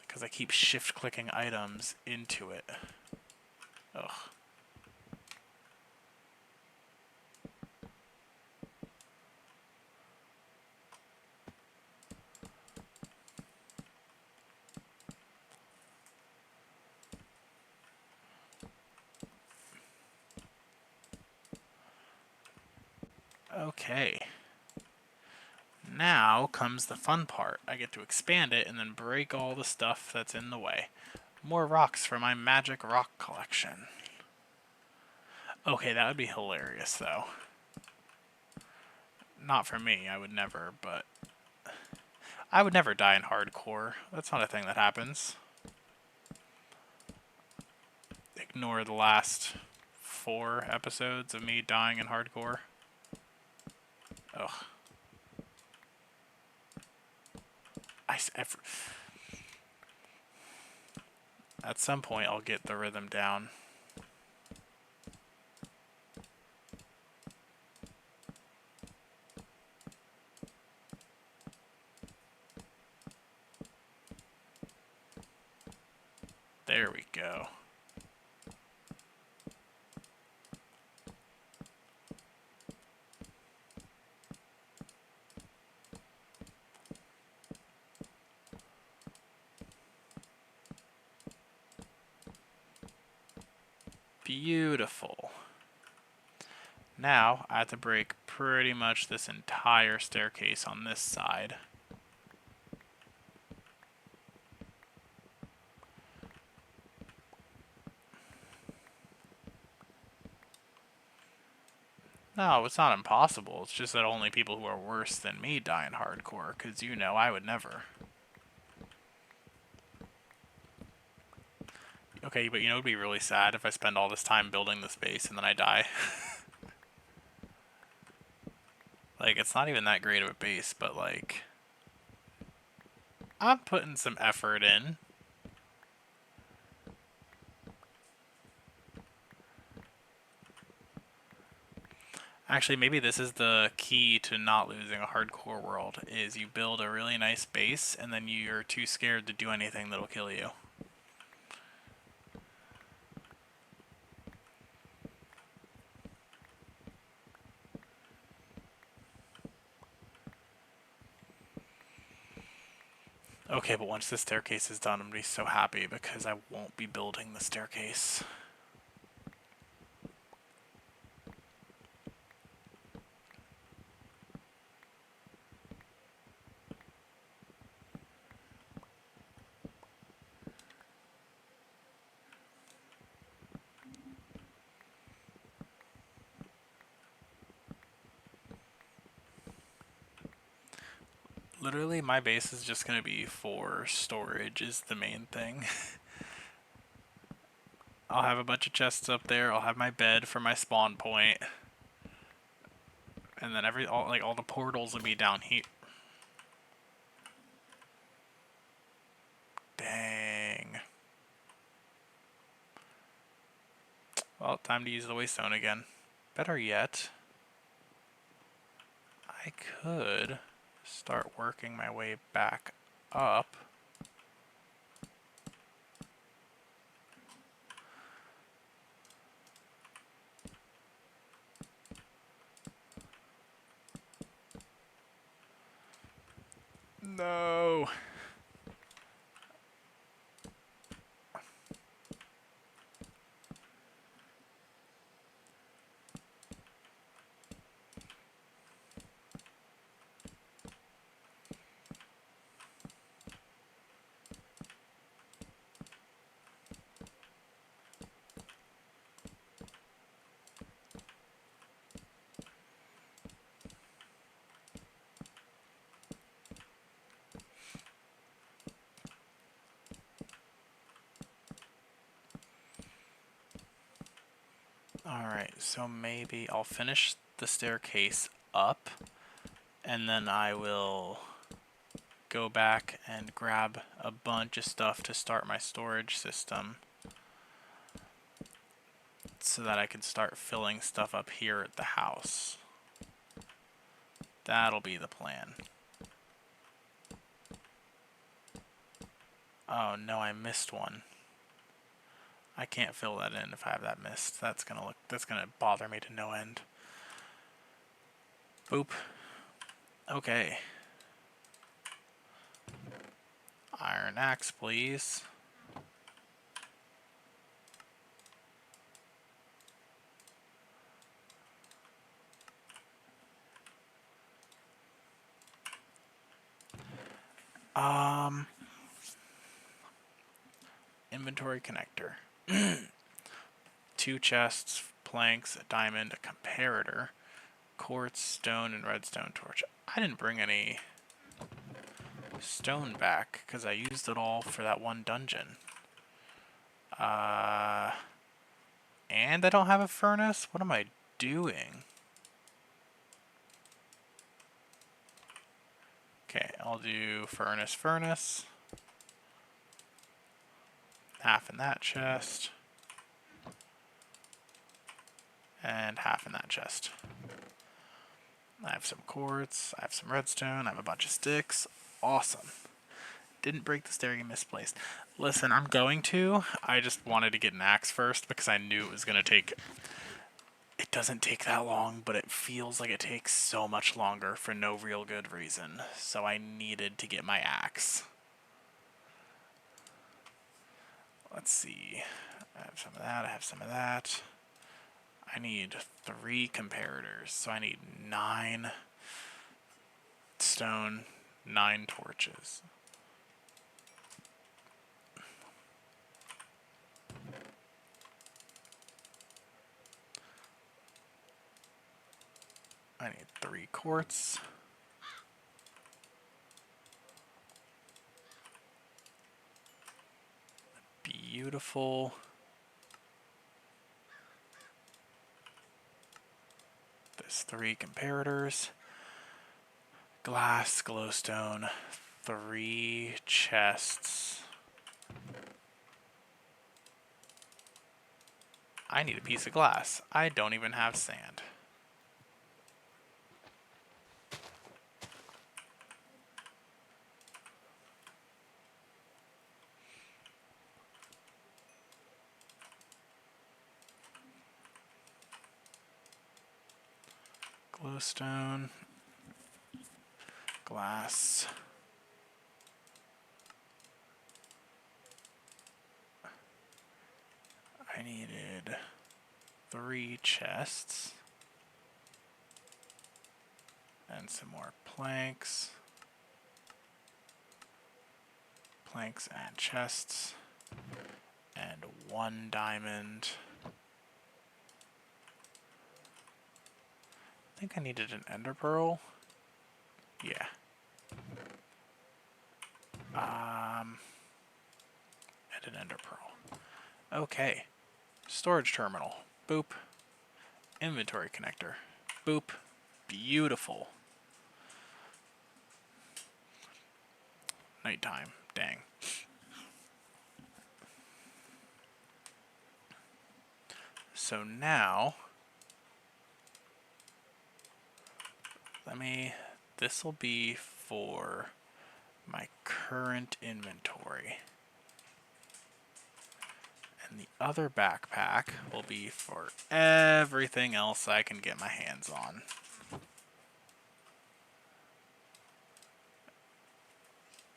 A: Because I keep shift-clicking items into it. Ugh. Okay. Now comes the fun part. I get to expand it and then break all the stuff that's in the way. More rocks for my magic rock collection. Okay, that would be hilarious, though. Not for me, I would never, but... I would never die in hardcore. That's not a thing that happens. Ignore the last 4 episodes of me dying in hardcore. Ugh. At some point, I'll get the rhythm down. There we go. Beautiful. Now, I have to break pretty much this entire staircase on this side. No, it's not impossible. It's just that only people who are worse than me die in hardcore, because you know I would never. Okay, but you know it would be really sad if I spend all this time building this base and then I die. Like, it's not even that great of a base, but like... I'm putting some effort in. Actually, maybe this is the key to not losing a hardcore world, is you build a really nice base and then you're too scared to do anything that'll kill you. Okay, but once the staircase is done, I'm going to be so happy because I won't be building the staircase. Literally, my base is just going to be for storage is the main thing. I'll have a bunch of chests up there. I'll have my bed for my spawn point. And then all the portals will be down here. Dang. Well, time to use the waystone again. Better yet, I could start working my way back up. No. Alright, so maybe I'll finish the staircase up, and then I will go back and grab a bunch of stuff to start my storage system so that I can start filling stuff up here at the house. That'll be the plan. Oh no, I missed one. I can't fill that in if I have that missed. That's gonna bother me to no end. Boop. Okay. Iron axe, please. Inventory connector. 2 chests, planks, a diamond, a comparator, quartz, stone, and redstone torch. I didn't bring any stone back because I used it all for that one dungeon. And I don't have a furnace? What am I doing? Okay, I'll do furnace. Half in that chest. And half in that chest. I have some quartz, I have some redstone, I have a bunch of sticks. Awesome. Didn't break the stair, you misplaced. Listen, I'm going to. I just wanted to get an axe first because I knew it was going to take... It doesn't take that long, but it feels like it takes so much longer for no real good reason. So I needed to get my axe. Let's see. I have some of that, I have some of that. I need 3 comparators, so I need 9 stone, 9 torches. I need 3 quartz. Beautiful. There's 3 comparators. Glass, glowstone, 3 chests. I need a piece of glass. I don't even have sand. Glowstone. Glass. I needed 3 chests. And some more planks. Planks and chests. And 1 diamond. I think I needed an ender pearl. Yeah. And an ender pearl. Okay. Storage terminal. Boop. Inventory connector. Boop. Beautiful. Nighttime. Dang. So now, this will be for my current inventory. And the other backpack will be for everything else I can get my hands on.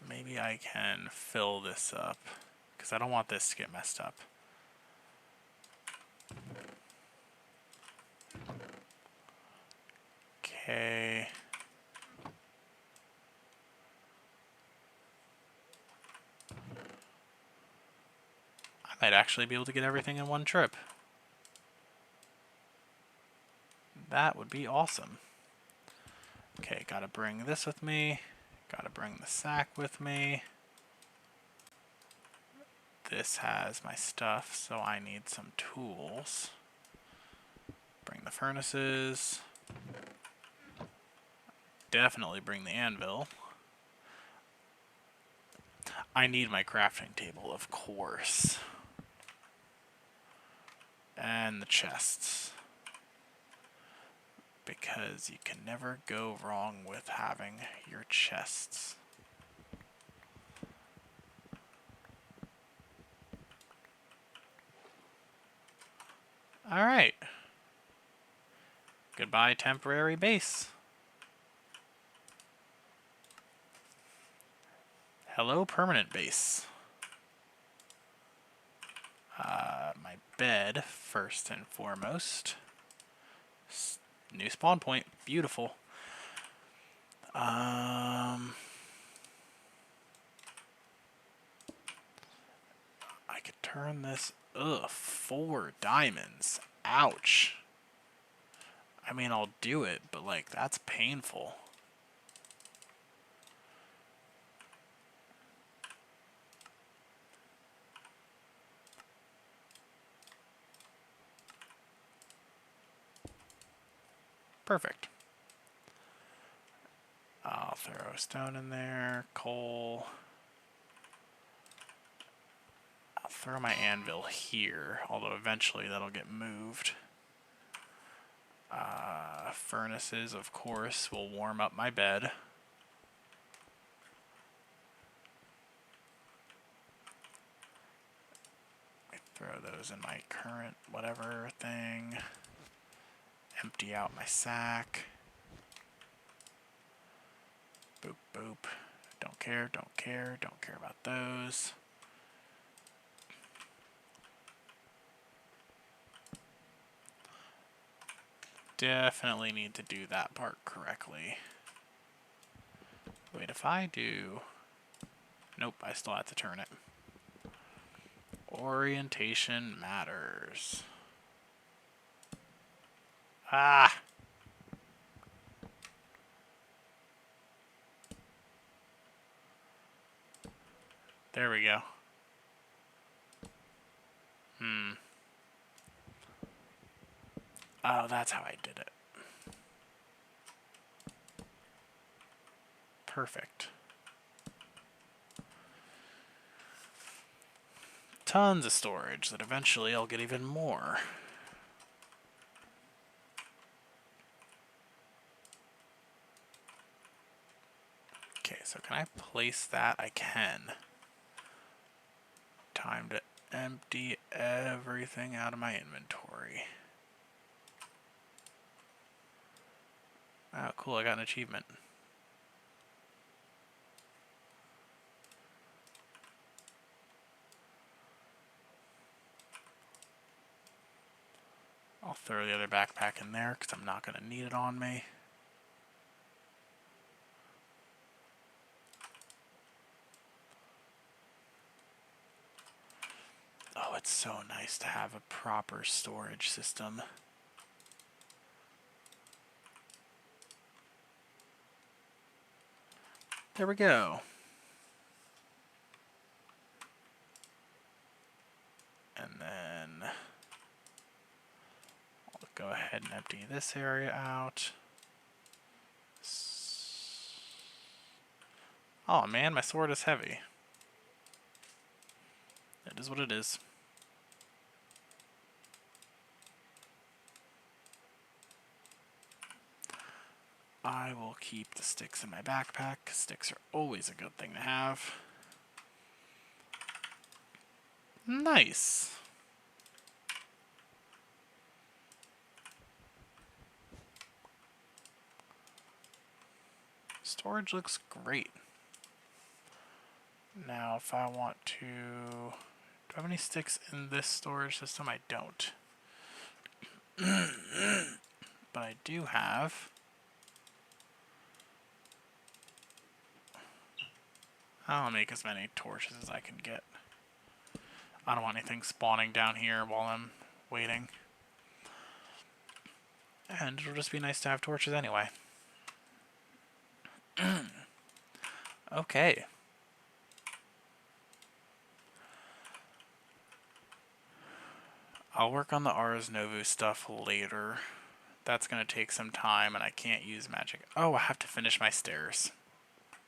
A: Maybe I can fill this up, because I don't want this to get messed up. Okay. I might actually be able to get everything in one trip. That would be awesome. Okay, gotta bring this with me. Gotta bring the sack with me. This has my stuff, so I need some tools. Bring the furnaces. Definitely bring the anvil. I need my crafting table, of course. And the chests. Because you can never go wrong with having your chests. Alright. Goodbye, temporary base. Hello, permanent base. My bed, first and foremost. New spawn point. Beautiful. I could turn this... Ugh, 4 diamonds. Ouch. I mean, I'll do it, but, like, that's painful. Perfect. I'll throw a stone in there, coal. I'll throw my anvil here, although eventually that'll get moved. Furnaces, of course, will warm up my bed. I throw those in my current whatever thing. Empty out my sack. Boop, boop. Don't care, don't care, don't care about those. Definitely need to do that part correctly. Wait, if I do... Nope, I still have to turn it. Orientation matters. Ah! There we go. Oh, that's how I did it. Perfect. Tons of storage that eventually I'll get even more. Okay, so can I place that? I can. Time to empty everything out of my inventory. Oh, cool, I got an achievement. I'll throw the other backpack in there because I'm not going to need it on me. Oh, it's so nice to have a proper storage system. There we go. And then I'll go ahead and empty this area out. Oh man, my sword is heavy. It is what it is. I will keep the sticks in my backpack. Sticks are always a good thing to have. Nice. Storage looks great. Now, if I want to... Do I have any sticks in this storage system? I don't. But I do have... I'll make as many torches as I can get. I don't want anything spawning down here while I'm waiting. And it'll just be nice to have torches anyway. Okay. I'll work on the Ars Novu stuff later. That's going to take some time, and I can't use magic. Oh, I have to finish my stairs.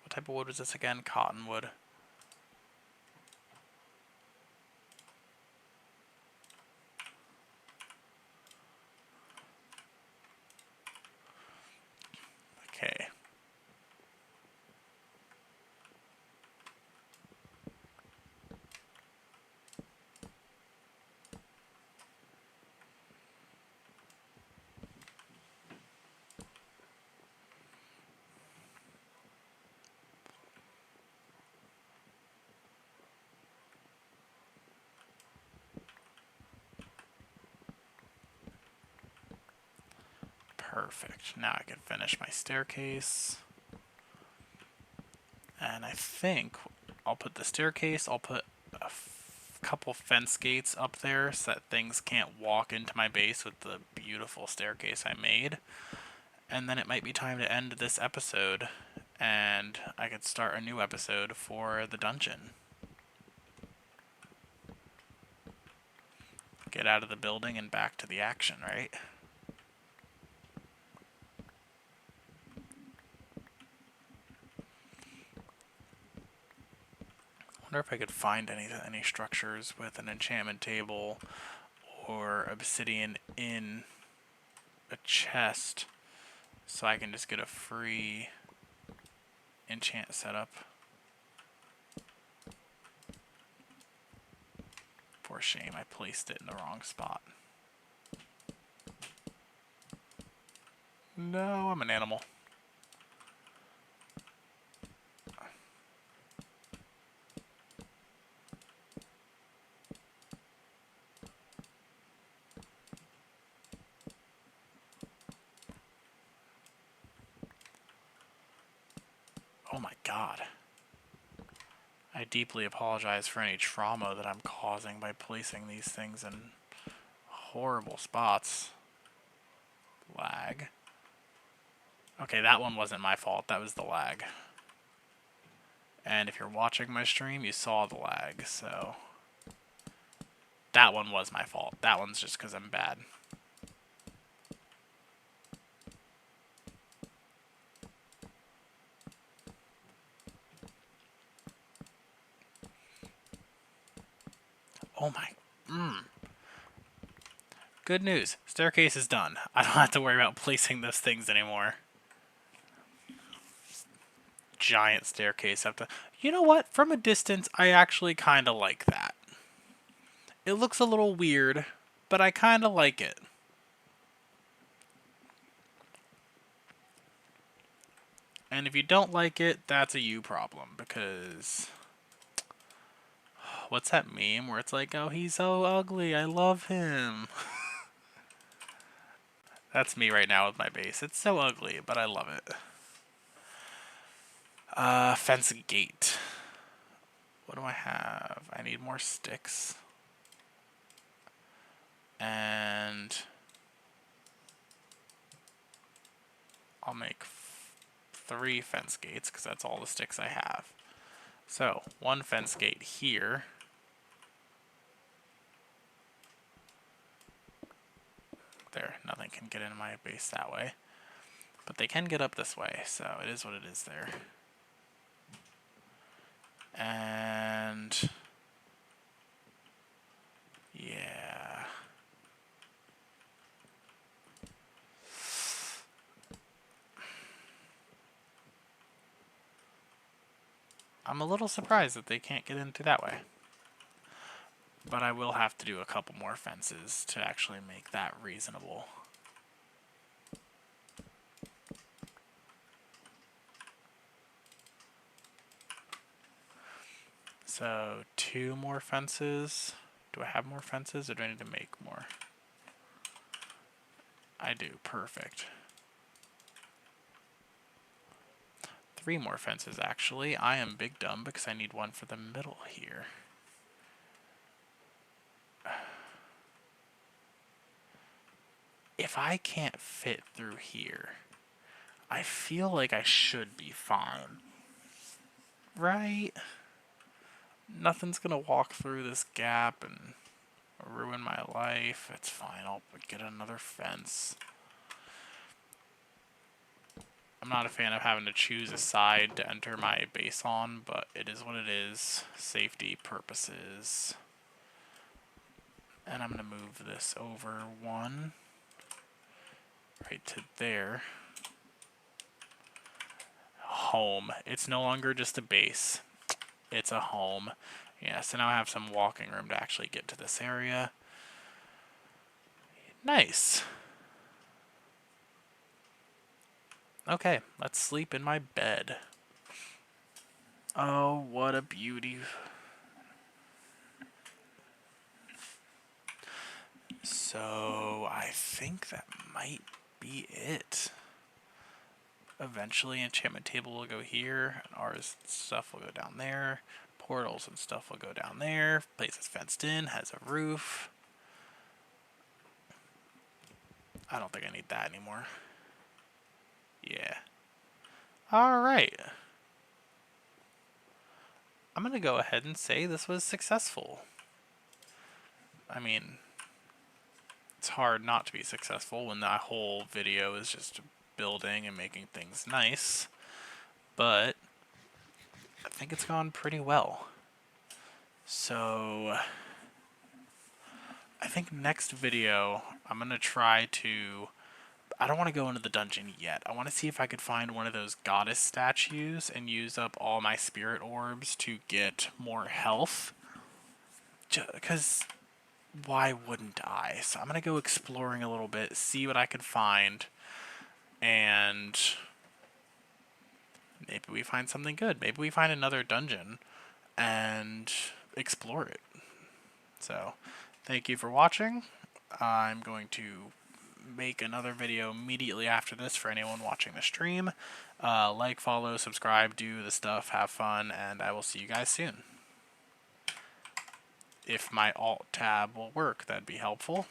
A: What type of wood was this again? Cottonwood. Okay. Perfect. Now I can finish my staircase. And I think I'll put the staircase, I'll put a couple fence gates up there so that things can't walk into my base with the beautiful staircase I made. And then it might be time to end this episode, and I could start a new episode for the dungeon. Get out of the building and back to the action, right? I wonder if I could find any structures with an enchantment table or obsidian in a chest so I can just get a free enchant setup. For shame, I placed it in the wrong spot. No, I'm an animal. Oh my god. I deeply apologize for any trauma that I'm causing by placing these things in horrible spots. Lag. Okay, that one wasn't my fault. That was the lag. And if you're watching my stream, you saw the lag, so... That one was my fault. That one's just because I'm bad. Oh my... Good news. Staircase is done. I don't have to worry about placing those things anymore. Giant staircase up to... You know what? From a distance, I actually kind of like that. It looks a little weird, but I kind of like it. And if you don't like it, that's a you problem, because what's that meme where it's like, oh, he's so ugly, I love him. That's me right now with my base. It's so ugly, but I love it. Fence gate. What do I have? I need more sticks. And I'll make 3 fence gates, because that's all the sticks I have. So, 1 fence gate here. There, nothing can get into my base that way. But they can get up this way, so it is what it is there. And yeah. I'm a little surprised that they can't get into that way. But I will have to do a couple more fences to actually make that reasonable. So 2 more fences. Do I have more fences, or do I need to make more? I do. Perfect. 3 more fences, actually. I am big dumb because I need 1 for the middle here. If I can't fit through here, I feel like I should be fine. Right? Nothing's gonna walk through this gap and ruin my life. It's fine. I'll get another fence. I'm not a fan of having to choose a side to enter my base on, but it is what it is. Safety purposes. And I'm gonna move this over 1 right to there. Home. It's no longer just a base. It's a home. Yeah, so now I have some walking room to actually get to this area. Nice. Okay, let's sleep in my bed. Oh, what a beauty. So, I think that might be it. Eventually, enchantment table will go here, and ours stuff will go down there. Portals and stuff will go down there. Place is fenced in, has a roof. I don't think I need that anymore. Yeah. Alright. I'm going to go ahead and say this was successful. I mean, it's hard not to be successful when that whole video is just building and making things nice. But I think it's gone pretty well. So I think next video I'm going to try to... I don't want to go into the dungeon yet. I want to see if I could find one of those goddess statues and use up all my spirit orbs to get more health. Because why wouldn't I? So I'm going to go exploring a little bit, see what I can find, and maybe we find something good. Maybe we find another dungeon and explore it. So, thank you for watching. I'm going to make another video immediately after this for anyone watching the stream. Like, follow, subscribe, do the stuff, have fun, and I will see you guys soon. If my alt tab will work, that'd be helpful.